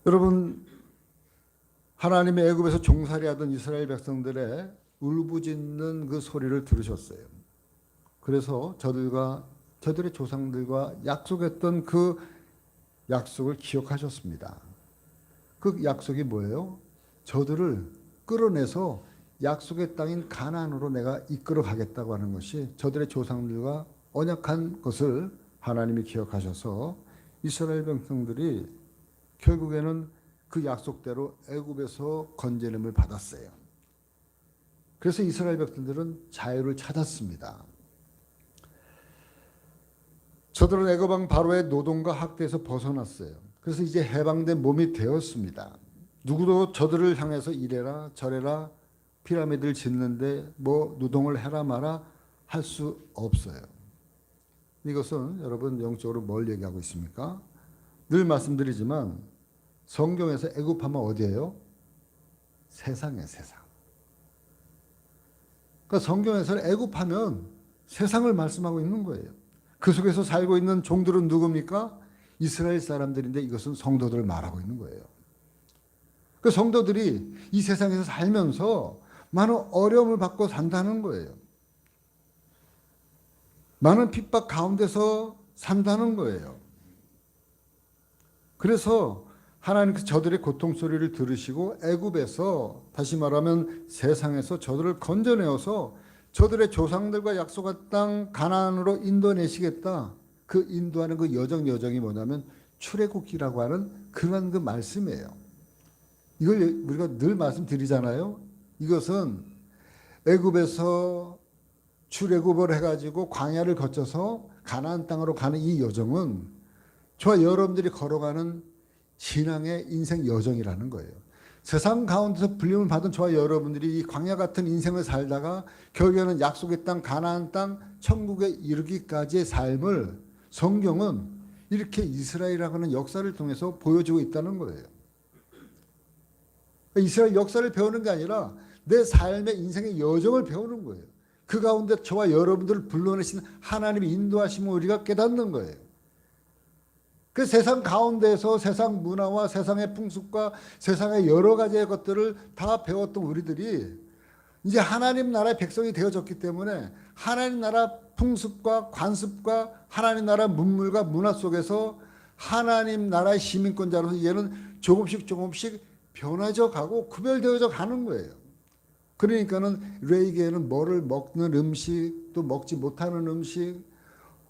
[SPEAKER 1] 여러분 하나님의 애굽에서 종살이하던 이스라엘 백성들의 울부짖는 그 소리를 들으셨어요. 그래서 저들의 조상들과 약속했던 그 약속을 기억하셨습니다. 그 약속이 뭐예요? 저들을 끌어내서 약속의 땅인 가나안으로 내가 이끌어 가겠다고 하는 것이 저들의 조상들과 언약한 것을 하나님이 기억하셔서 이스라엘 백성들이 결국에는 그 약속대로 애굽에서 건져냄을 받았어요. 그래서 이스라엘 백성들은 자유를 찾았습니다. 저들은 애굽 왕 바로의 노동과 학대에서 벗어났어요. 그래서 이제 해방된 몸이 되었습니다. 누구도 저들을 향해서 이래라 저래라 피라미드를 짓는데 뭐 노동을 해라 마라 할 수 없어요. 이것은 여러분 영적으로 뭘 얘기하고 있습니까? 늘 말씀드리지만 성경에서 애굽하면 어디예요? 세상이에요, 세상. 그러니까 성경에서 애굽하면 세상을 말씀하고 있는 거예요. 그 속에서 살고 있는 종들은 누굽니까? 이스라엘 사람들인데 이것은 성도들을 말하고 있는 거예요. 그 성도들이 이 세상에서 살면서 많은 어려움을 받고 산다는 거예요. 많은 핍박 가운데서 산다는 거예요. 그래서 하나님께서 저들의 고통 소리를 들으시고 애굽에서 다시 말하면 세상에서 저들을 건져내어서 저들의 조상들과 약속한 땅 가나안으로 인도내시겠다. 그 인도하는 그 여정이 뭐냐면 출애굽기라고 하는 그런 그 말씀이에요. 이걸 우리가 늘 말씀드리잖아요. 이것은 애굽에서 출애굽을 해가지고 광야를 거쳐서 가나안 땅으로 가는 이 여정은 저와 여러분들이 걸어가는 신앙의 인생 여정이라는 거예요. 세상 가운데서 불림을 받은 저와 여러분들이 이 광야 같은 인생을 살다가 결국에는 약속의 땅 가나안 땅 천국에 이르기까지의 삶을 성경은 이렇게 이스라엘이라고 하는 역사를 통해서 보여주고 있다는 거예요. 이스라엘 역사를 배우는 게 아니라 내 삶의 인생의 여정을 배우는 거예요. 그 가운데 저와 여러분들을 불러내신 하나님의 인도하심을 우리가 깨닫는 거예요. 그 세상 가운데서 세상 문화와 세상의 풍습과 세상의 여러 가지의 것들을 다 배웠던 우리들이 이제 하나님 나라의 백성이 되어졌기 때문에 하나님 나라 풍습과 관습과 하나님 나라 문물과 문화 속에서 하나님 나라의 시민권자로서 이제는 조금씩 변화져 가고 구별되어져 가는 거예요. 그러니까는 레이기에는 뭐를 먹는 음식, 또 먹지 못하는 음식,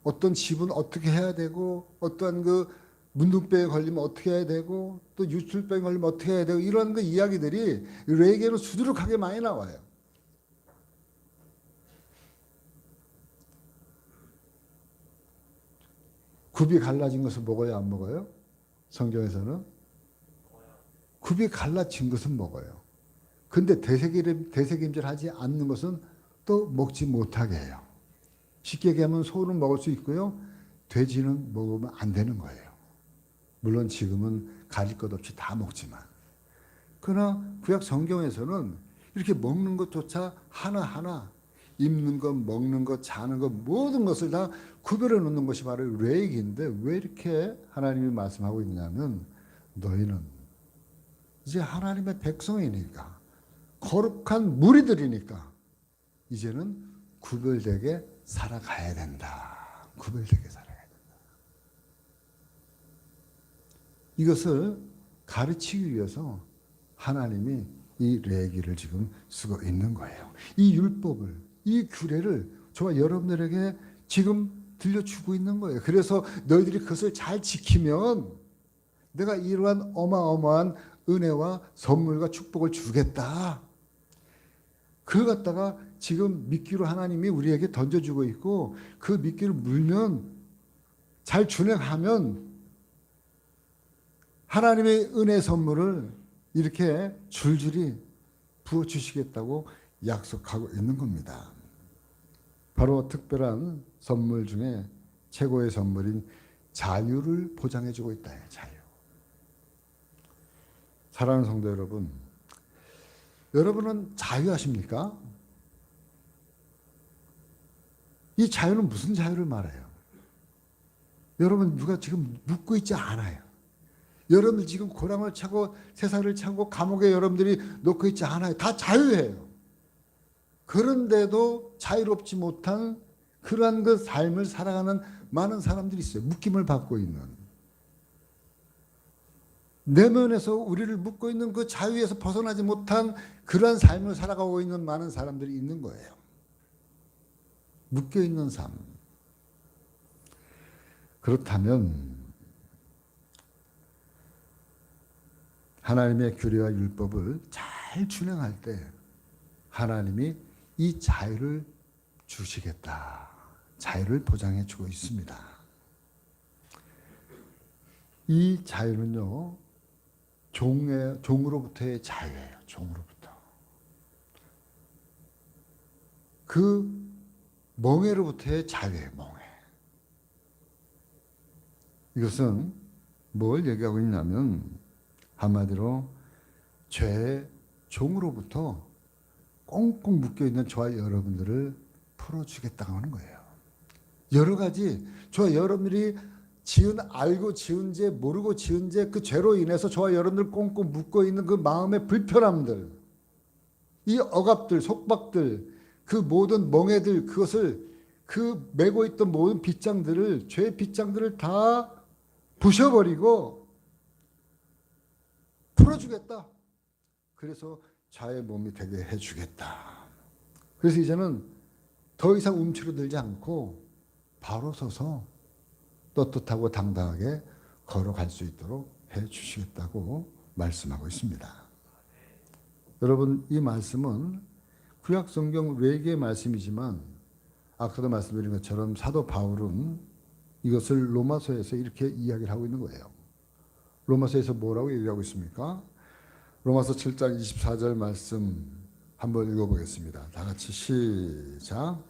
[SPEAKER 1] 어떤 집은 어떻게 해야 되고, 어떠한 그 문둥병에 걸리면 어떻게 해야 되고, 또 유출병에 걸리면 어떻게 해야 되고, 이런 그 이야기들이 레이기에는 수두룩하게 많이 나와요. 굽이 갈라진 것을 먹어요, 안 먹어요? 성경에서는 굽이 갈라진 것은 먹어요. 근데 대세김질하지 않는 것은 또 먹지 못하게 해요. 쉽게 얘기하면 소는 먹을 수 있고요. 돼지는 먹으면 안 되는 거예요. 물론 지금은 가릴 것 없이 다 먹지만. 그러나 구약 성경에서는 이렇게 먹는 것조차 하나하나 입는 것, 먹는 것, 자는 것 모든 것을 다 구별해 놓는 것이 바로 레이기인데 왜 이렇게 하나님이 말씀하고 있냐면 너희는 이제 하나님의 백성이니까 거룩한 무리들이니까 이제는 구별되게 살아가야 된다. 구별되게 살아가야 된다. 이것을 가르치기 위해서 하나님이 이 레위기를 지금 쓰고 있는 거예요. 이 율법을, 이 규례를 저와 여러분들에게 지금 들려주고 있는 거예요. 그래서 너희들이 그것을 잘 지키면 내가 이러한 어마어마한 은혜와 선물과 축복을 주겠다. 그걸 갖다가 지금 미끼로 하나님이 우리에게 던져주고 있고 그 미끼를 물면 잘 준행하면 하나님의 은혜 선물을 이렇게 줄줄이 부어주시겠다고 약속하고 있는 겁니다. 바로 특별한 선물 중에 최고의 선물인 자유를 보장해주고 있다. 자유. 사랑하는 성도 여러분, 여러분은 자유하십니까? 이 자유는 무슨 자유를 말해요? 여러분 누가 지금 묻고 있지 않아요. 여러분들 지금 고랑을 차고 세상을 차고 감옥에 여러분들이 놓고 있지 않아요. 다 자유해요. 그런데도 자유롭지 못한 그러한 그 삶을 살아가는 많은 사람들이 있어요. 묶임을 받고 있는. 내면에서 우리를 묶고 있는 그 자유에서 벗어나지 못한 그러한 삶을 살아가고 있는 많은 사람들이 있는 거예요. 묶여 있는 삶. 그렇다면 하나님의 규례와 율법을 잘 준행할 때 하나님이 이 자유를 주시겠다. 자유를 보장해 주고 있습니다. 이 자유는요, 종으로부터의 자유예요. 종으로부터. 그 멍에로부터의 자유예요. 멍에. 이것은 뭘 얘기하고 있냐면 한마디로 죄의 종으로부터 꽁꽁 묶여있는 저와 여러분들을 풀어주겠다고 하는 거예요. 여러 가지 저와 여러분들이 알고 지은 죄, 모르고 지은 죄, 그 죄로 인해서 저와 여러분들 꽁꽁 묶어있는 그 마음의 불편함들, 이 억압들, 속박들, 그 모든 멍에들, 그것을 그 메고 있던 모든 빗장들을, 죄의 빗장들을 다 부셔버리고 풀어주겠다. 그래서 자의 몸이 되게 해주겠다. 그래서 이제는 더 이상 움츠러들지 않고 바로 서서 떳떳하고 당당하게 걸어갈 수 있도록 해주시겠다고 말씀하고 있습니다. 여러분, 이 말씀은 구약 성경 외계의 말씀이지만 아까도 말씀드린 것처럼 사도 바울은 이것을 로마서에서 이렇게 이야기를 하고 있는 거예요. 로마서에서 뭐라고 얘기하고 있습니까? 로마서 7장 24절 말씀 한번 읽어보겠습니다. 다 같이 시작.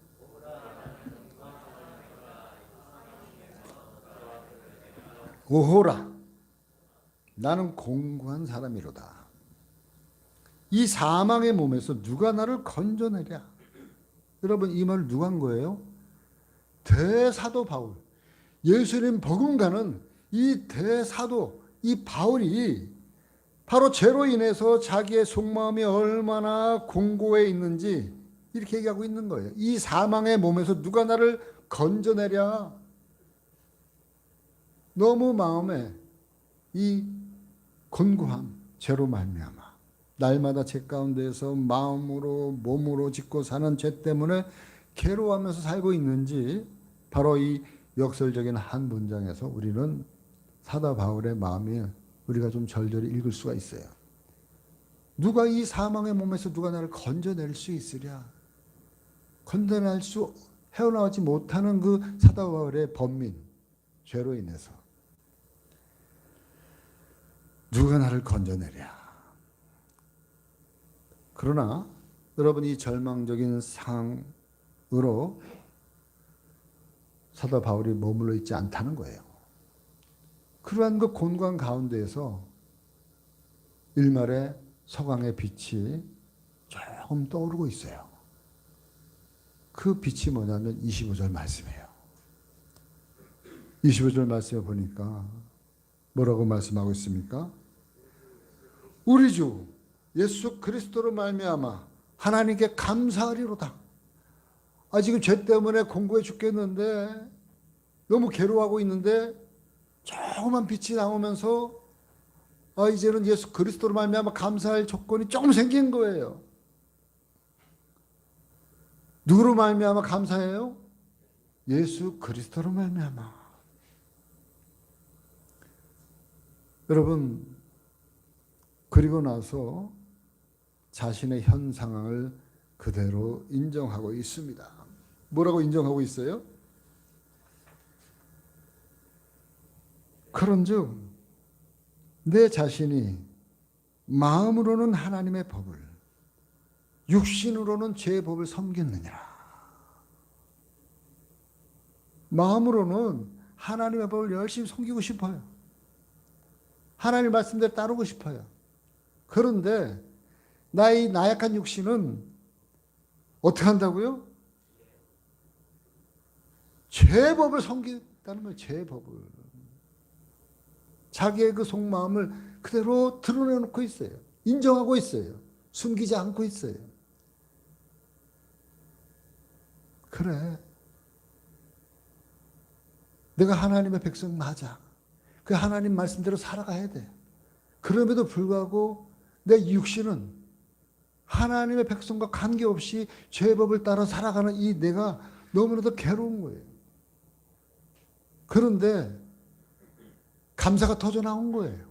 [SPEAKER 1] 오호라, 나는 공고한 사람이로다. 이 사망의 몸에서 누가 나를 건져내랴. 여러분, 이 말을 누가 한 거예요? 대사도 바울. 예수님 버금가는 이 대사도, 이 바울이 바로 죄로 인해서 자기의 속마음이 얼마나 공고해 있는지 이렇게 얘기하고 있는 거예요. 이 사망의 몸에서 누가 나를 건져내랴. 너무 마음에 이 곤고함, 죄로 말미암아 날마다 죄 가운데에서 마음으로 몸으로 짓고 사는 죄 때문에 괴로워하면서 살고 있는지 바로 이 역설적인 한 문장에서 우리는 사도 바울의 마음이 우리가 좀 절절히 읽을 수가 있어요. 누가 이 사망의 몸에서 누가 나를 건져낼 수 있으랴. 건져낼 수 헤어나오지 못하는 그 사도 바울의 번민, 죄로 인해서 누가 나를 건져내랴. 그러나 여러분, 이 절망적인 상황으로 사도 바울이 머물러 있지 않다는 거예요. 그러한 그 곤고한 가운데에서 일말의 서강의 빛이 조금 떠오르고 있어요. 그 빛이 뭐냐면 25절 말씀이에요. 25절 말씀에 보니까 뭐라고 말씀하고 있습니까? 우리 주 예수 그리스도로 말미암아 하나님께 감사하리로다. 지금 죄 때문에 공고해 죽겠는데 너무 괴로워하고 있는데 조그만 빛이 나오면서 이제는 예수 그리스도로 말미암아 감사할 조건이 조금 생긴 거예요. 누구로 말미암아 감사해요? 예수 그리스도로 말미암아. 여러분, 그리고 나서 자신의 현 상황을 그대로 인정하고 있습니다. 뭐라고 인정하고 있어요? 그런즉 내 자신이 마음으로는 하나님의 법을, 육신으로는 죄의 법을 섬겼느니라. 마음으로는 하나님의 법을 열심히 섬기고 싶어요. 하나님 말씀대로 따르고 싶어요. 그런데 나의 나약한 육신은 어떻게 한다고요? 죄의 법을 섬긴다는 거예요. 죄의 법을. 자기의 그 속마음을 그대로 드러내놓고 있어요. 인정하고 있어요. 숨기지 않고 있어요. 그래, 내가 하나님의 백성 맞아. 그 하나님 말씀대로 살아가야 돼. 그럼에도 불구하고 내 육신은 하나님의 백성과 관계없이 죄법을 따라 살아가는 이 내가 너무나도 괴로운 거예요. 그런데 감사가 터져 나온 거예요.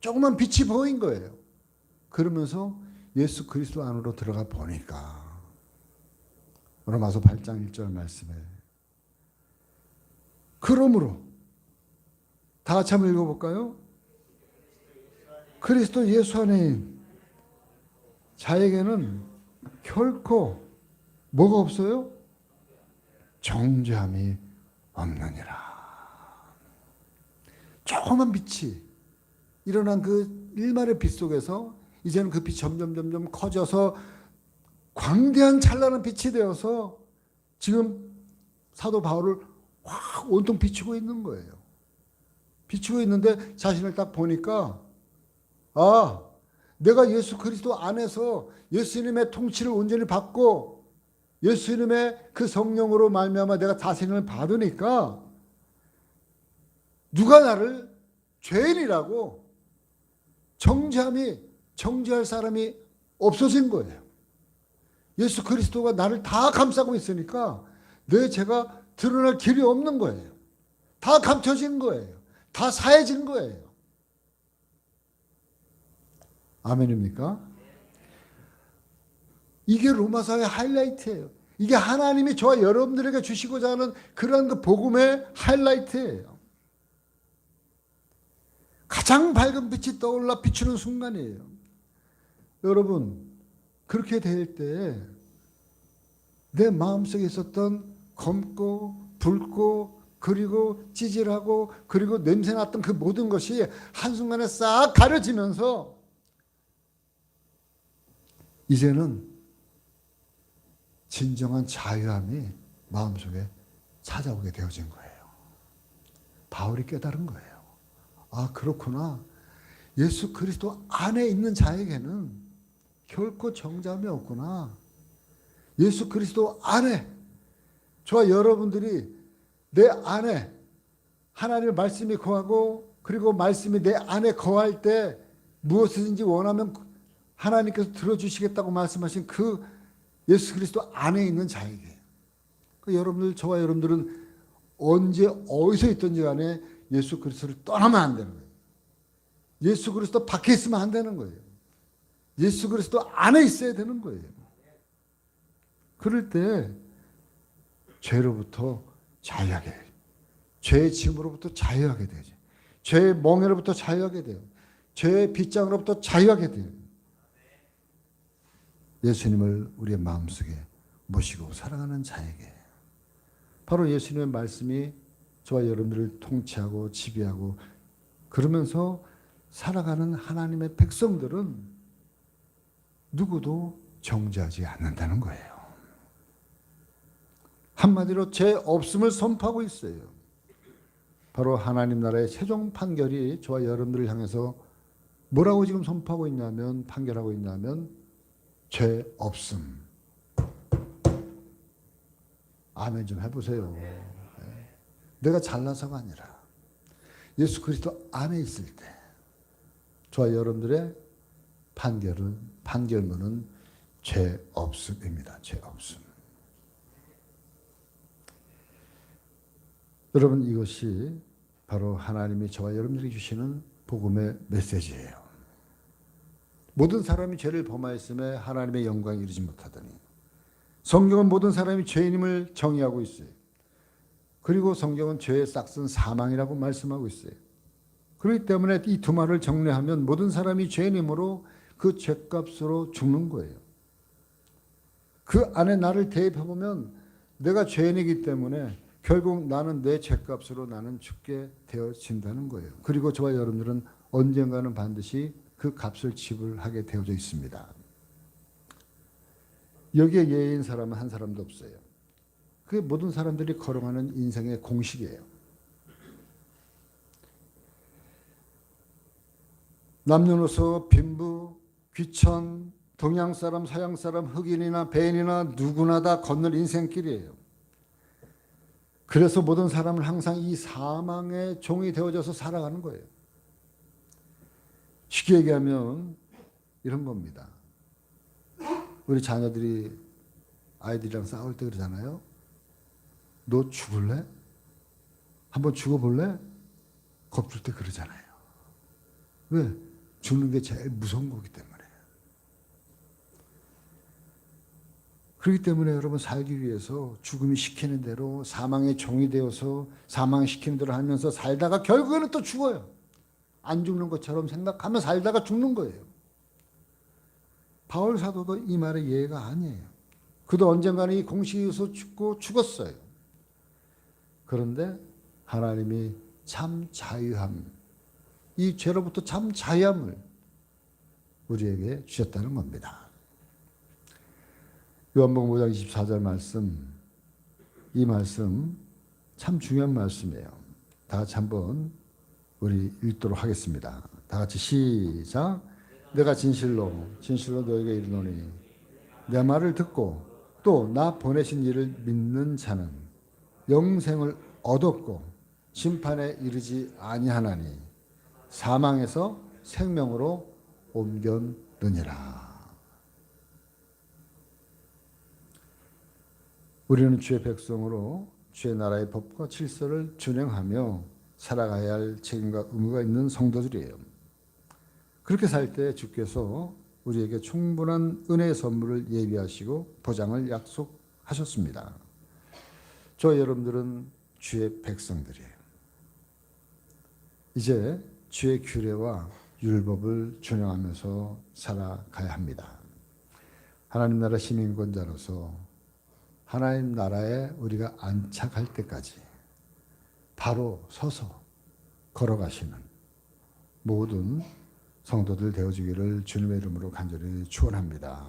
[SPEAKER 1] 조그만 빛이 보인 거예요. 그러면서 예수 그리스도 안으로 들어가 보니까 로마서 8장 1절 말씀에 그러므로 다 같이 한번 읽어볼까요? 그리스도 예수 안에 자에게는 결코 뭐가 없어요? 정죄함이 없느니라. 조그만 빛이 일어난 그 일말의 빛 속에서 이제는 그 빛이 점점 커져서 광대한 찬란한 빛이 되어서 지금 사도 바울을 확 온통 비추고 있는 거예요. 비추고 있는데 자신을 딱 보니까 아, 내가 예수 그리스도 안에서 예수님의 통치를 온전히 받고 예수님의 그 성령으로 말미암아 내가 다스림을 받으니까 누가 나를 죄인이라고 정죄할 사람이 없어진 거예요. 예수 그리스도가 나를 다 감싸고 있으니까 내 죄가 드러날 길이 없는 거예요. 다 감춰진 거예요. 다 사해진 거예요. 아멘입니까? 이게 로마서의 하이라이트예요. 이게 하나님이 저와 여러분들에게 주시고자 하는 그런 그 복음의 하이라이트예요. 가장 밝은 빛이 떠올라 비추는 순간이에요. 여러분, 그렇게 될 때 내 마음속에 있었던 검고 붉고 그리고 찌질하고 그리고 냄새났던 그 모든 것이 한순간에 싹 가려지면서 이제는 진정한 자유함이 마음속에 찾아오게 되어진 거예요. 바울이 깨달은 거예요. 아, 그렇구나. 예수 그리스도 안에 있는 자에게는 결코 정죄함이 없구나. 예수 그리스도 안에 저와 여러분들이 내 안에 하나님의 말씀이 거하고 그리고 말씀이 내 안에 거할 때 무엇이든지 원하면 하나님께서 들어주시겠다고 말씀하신 그 예수 그리스도 안에 있는 자에게 여러분들 저와 여러분들은 언제 어디서 있든지 간에 예수 그리스도를 떠나면 안 되는 거예요. 예수 그리스도 밖에 있으면 안 되는 거예요. 예수 그리스도 안에 있어야 되는 거예요. 그럴 때 죄로부터 자유하게 돼요. 죄의 짐으로부터 자유하게 되죠. 죄의 멍에로부터 자유하게 돼요. 죄의 빗장으로부터 자유하게 돼요. 예수님을 우리의 마음속에 모시고 사랑하는 자에게 바로 예수님의 말씀이 저와 여러분들을 통치하고 지배하고 그러면서 살아가는 하나님의 백성들은 누구도 정죄하지 않는다는 거예요. 한마디로 죄 없음을 선포하고 있어요. 바로 하나님 나라의 최종 판결이 저와 여러분들을 향해서 뭐라고 지금 선포하고 있냐면 판결하고 있냐면 죄 없음. 아멘 좀 해보세요. 내가 잘나서가 아니라 예수 그리스도 안에 있을 때 저와 여러분들의 판결문은 죄 없음입니다. 죄 없음. 여러분 이것이 바로 하나님이 저와 여러분들에게 주시는 복음의 메시지예요. 모든 사람이 죄를 범하였음에 하나님의 영광에 이르지 못하더니 성경은 모든 사람이 죄인임을 정의하고 있어요. 그리고 성경은 죄의 싹은 사망이라고 말씀하고 있어요. 그렇기 때문에 이 두 말을 정리하면 모든 사람이 죄인이므로 그 죄값으로 죽는 거예요. 그 안에 나를 대입해보면 내가 죄인이기 때문에 결국 나는 내 죄값으로 나는 죽게 되어진다는 거예요. 그리고 저와 여러분들은 언젠가는 반드시 그 값을 지불하게 되어져 있습니다. 여기에 예인 사람은 한 사람도 없어요. 그게 모든 사람들이 걸어가는 인생의 공식이에요. 남녀노소, 빈부, 귀천, 동양 사람, 서양 사람, 흑인이나 백인이나 누구나 다 건널 인생길이에요. 그래서 모든 사람은 항상 이 사망의 종이 되어져서 살아가는 거예요. 쉽게 얘기하면 이런 겁니다. 우리 자녀들이 아이들이랑 싸울 때 그러잖아요. 너 죽을래? 한번 죽어볼래? 겁줄 때 그러잖아요. 왜? 죽는 게 제일 무서운 거기 때문에. 그렇기 때문에 여러분 살기 위해서 죽음이 시키는 대로 사망의 종이 되어서 사망시키는 대로 하면서 살다가 결국에는 또 죽어요. 안 죽는 것처럼 생각하면 살다가 죽는 거예요. 바울 사도도 이 말에 예외가 아니에요. 그도 언젠가는 이 공식에서 죽었어요. 그런데 하나님이 참 자유함, 이 죄로부터 참 자유함을 우리에게 주셨다는 겁니다. 요한복음 5장 24절 말씀, 이 말씀 참 중요한 말씀이에요. 다 같이 한번 우리 읽도록 하겠습니다. 다 같이 시작. 내가 진실로 너에게 이르노니 내 말을 듣고 또 나 보내신 이를 믿는 자는 영생을 얻었고 심판에 이르지 아니하나니 사망에서 생명으로 옮겼느니라. 우리는 주의 백성으로 주의 나라의 법과 질서를 준행하며 살아가야 할 책임과 의무가 있는 성도들이에요. 그렇게 살 때 주께서 우리에게 충분한 은혜의 선물을 예비하시고 보장을 약속하셨습니다. 저 여러분들은 주의 백성들이에요. 이제 주의 규례와 율법을 준행하면서 살아가야 합니다. 하나님 나라 시민권자로서 하나님 나라에 우리가 안착할 때까지 바로 서서 걸어가시는 모든 성도들 되어주기를 주님의 이름으로 간절히 축원합니다.